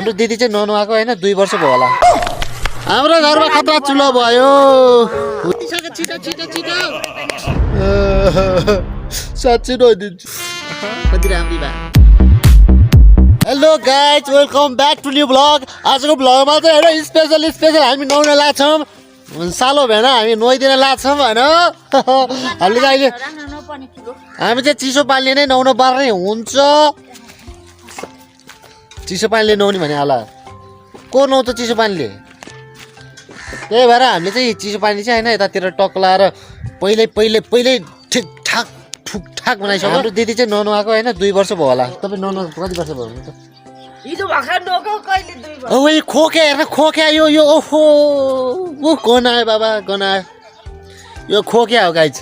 हाम्रो दिदी चाहिँ ननुहाएको होइन 2 वर्ष भयो होला हाम्रो घरमा खतरा चुलो भयो साँच्चै नदिन्छु कति राम्री भए hello guys welcome back to new vlog आजको भ्लगमा चाहिँ होइन स्पेसल हामी नुहाउन लाग्छौँ सालो भेना हामी नुहाइदिन लाग्छौँ होइन हामीले चाहिँ अहिले हामी चाहिँ चिसो पानीले नै नुहाउनु पर्ने हुन्छ चिसो पानीले नुहाउने भने होला को नुहाउँछ चिसो पानीले त्यही भएर हामीले चाहिँ चिसो पानी चाहिँ होइन यतातिर टक लाएर पहिल्यै ठिकठाक ठुकठाक बनाइसक्यो हाम्रो दिदी चाहिँ ननुहाएको होइन 2 वर्ष भयो होला तपाईँ ननुहाएको कति वर्ष भयो हुन्छ खोके हेर्न खोक्या यो ओहो गनायो बाबा गनायो यो खोक्या हो गाइज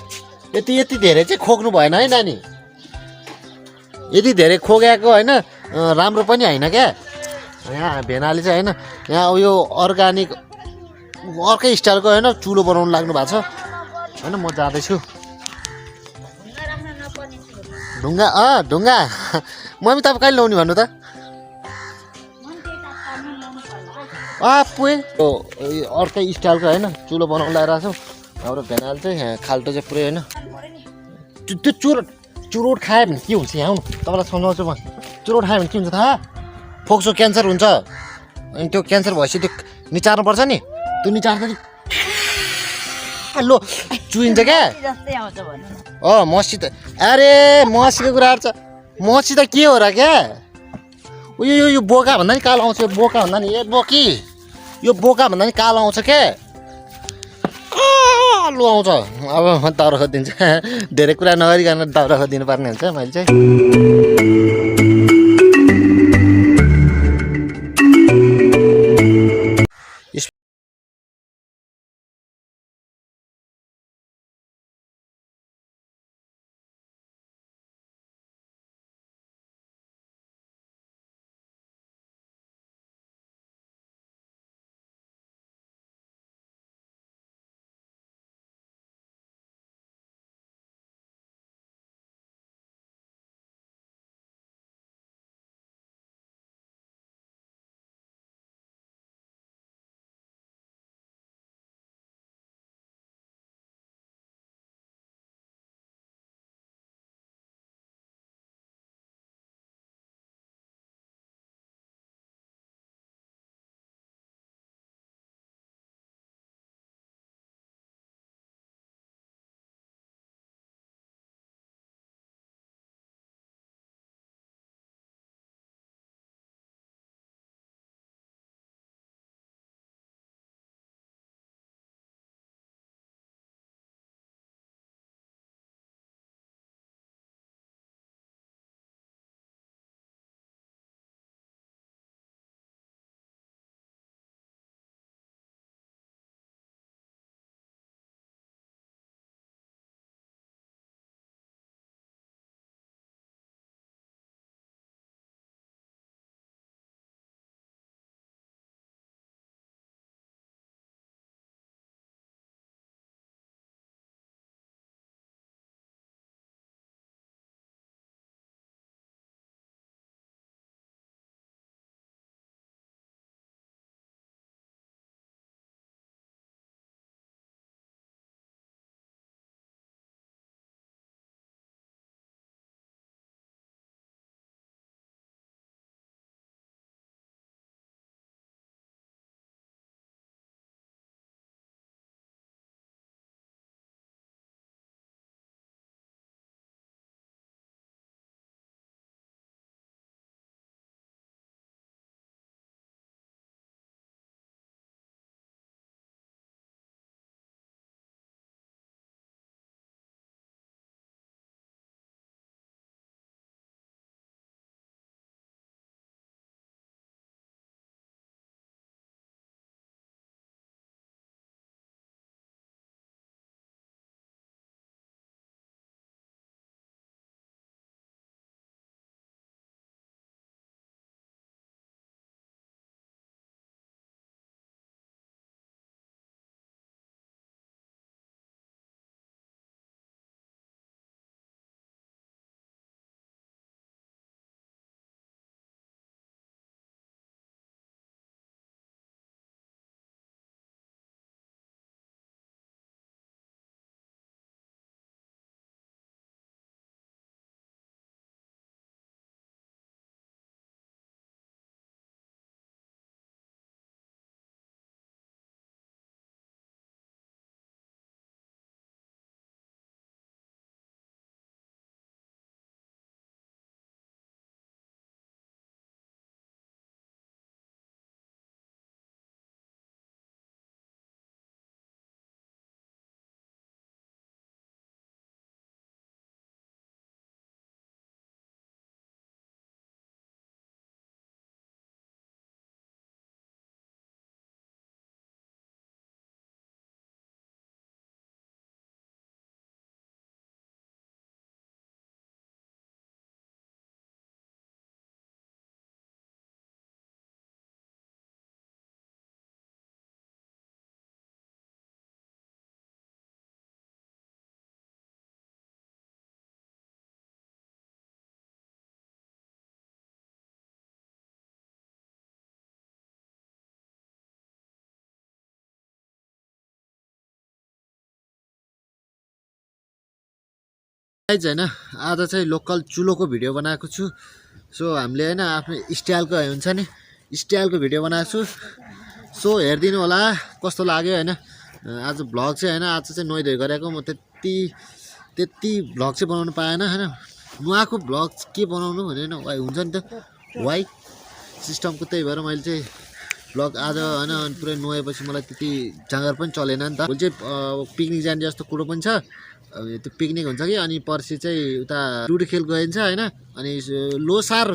यति धेरै चाहिँ खोक्नु भएन है नानी यति धेरै खोक्याएको होइन राम्रो पनि होइन क्या यहाँ भेनाले चाहिँ होइन यहाँ यो अर्ग्यानिक अर्कै स्टाइलको होइन चुलो बनाउनु लाग्नु भएको छ होइन म जाँदैछु ढुङ्गा मम्मी तपाईँ कहिले ल्याउने भन्नु त पुए अर्कै स्टाइलको होइन चुलो बनाउनु लगाइरहेको छौँ हाम्रो भेनाले चाहिँ यहाँ खाल्टो चाहिँ पुरै होइन त्यो चुरोट खायो भने के हुन्छ यहाँ आउनु तपाईँलाई सम्झाउँछु म चुरोट खायो भने के हुन्छ थाहा फोक्सो क्यान्सर हुन्छ अनि त्यो क्यान्सर भएपछि त्यो निचार्नुपर्छ नि त्यो निचार्छ नि लो चुइन्छ क्या मसी त अरे मसीको कुराहरू छ मसी त के हो र क्या उयो यो बोका भन्दा नि कालो आउँछ यो बोका भन्दा नि बोकी यो बोका भन्दा नि कालो आउँछ क्या लु आउँछ अब दाउरा खोजिदिन्छ धेरै कुरा नगरिकन दाउरा खोजिदिनु पर्ने हुन्छ मैले चाहिँ गाइज हैन आज चाहिँ लोकल चुलोको भिडियो बनाएको छु सो हामीले हैन आफ्नो स्टाइलको हुन्छ नि स्टाइलको भिडियो बनाएको छु सो हेरिदिनु होला कस्तो लाग्यो हैन आज भ्लग चाहिँ हैन आज चाहिँ नुहाइ धुइ गरेको म त्यति भ्लग चाहिँ बनाउनु पाएन हैन नुहाको भ्लग के बनाउनु भनेन हुन्छ नि त वाइ सिस्टमको त्यही भएर मैले चाहिँ भ्लग आज हैन पुरै नुहाएपछि मलाई त्यति जाँगर पनि चलेन नि त भोलि चाहिँ पिकनिक जाने जस्तो कुरो पनि छ त्यो पिकनिक हुन्छ कि अनि पर्सि चाहिँ उता लुडो खेल गइन्छ हैन अनि लोसार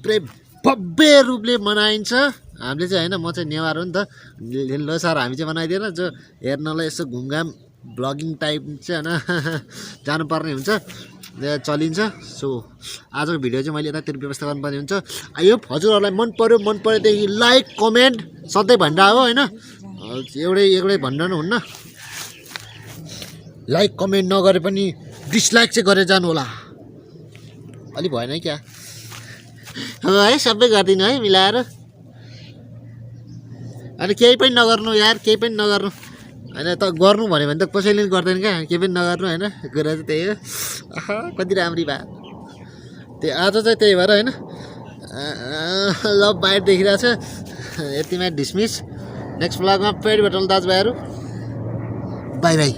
पुरै भव्य रूपले मनाइन्छ हामीले चाहिँ हैन म चाहिँ नेवार हो नि त लोसार हामी चाहिँ मनाइदिएन जो हेर्नलाई यसो घुमघाम ब्लगिङ टाइप चाहिँ हैन जानुपर्ने हुन्छ चलिन्छ सो आजको भिडियो चाहिँ मैले यतातिर व्यवस्था गर्नुपर्ने हुन्छ आई होप हजुरहरूलाई मन परेदेखि लाइक कमेन्ट सधैँ भन्दा हो हैन एउटै भन्दा हुन्न लाइक कमेन्ट नगरे पनि डिसलाइक चाहिँ गरेर जानु होला अलि भएन है क्या है सबै गरिदिनु है मिलाएर अनि केही पनि नगर्नु यार केही पनि नगर्नु हैन त गर्नु भन्यो भने त कसैले पनि गर्दैन क्या केही पनि नगर्नु हैन कुरा चाहिँ त्यही हो कति राम्री भए त्यही आज चाहिँ त्यही भएर हैन लभ बाइट देखिरहेको छ यतिमा डिसमिस नेक्स्ट भ्लगमा फेरि भेटौँ दाजुभाइहरू बाई बाई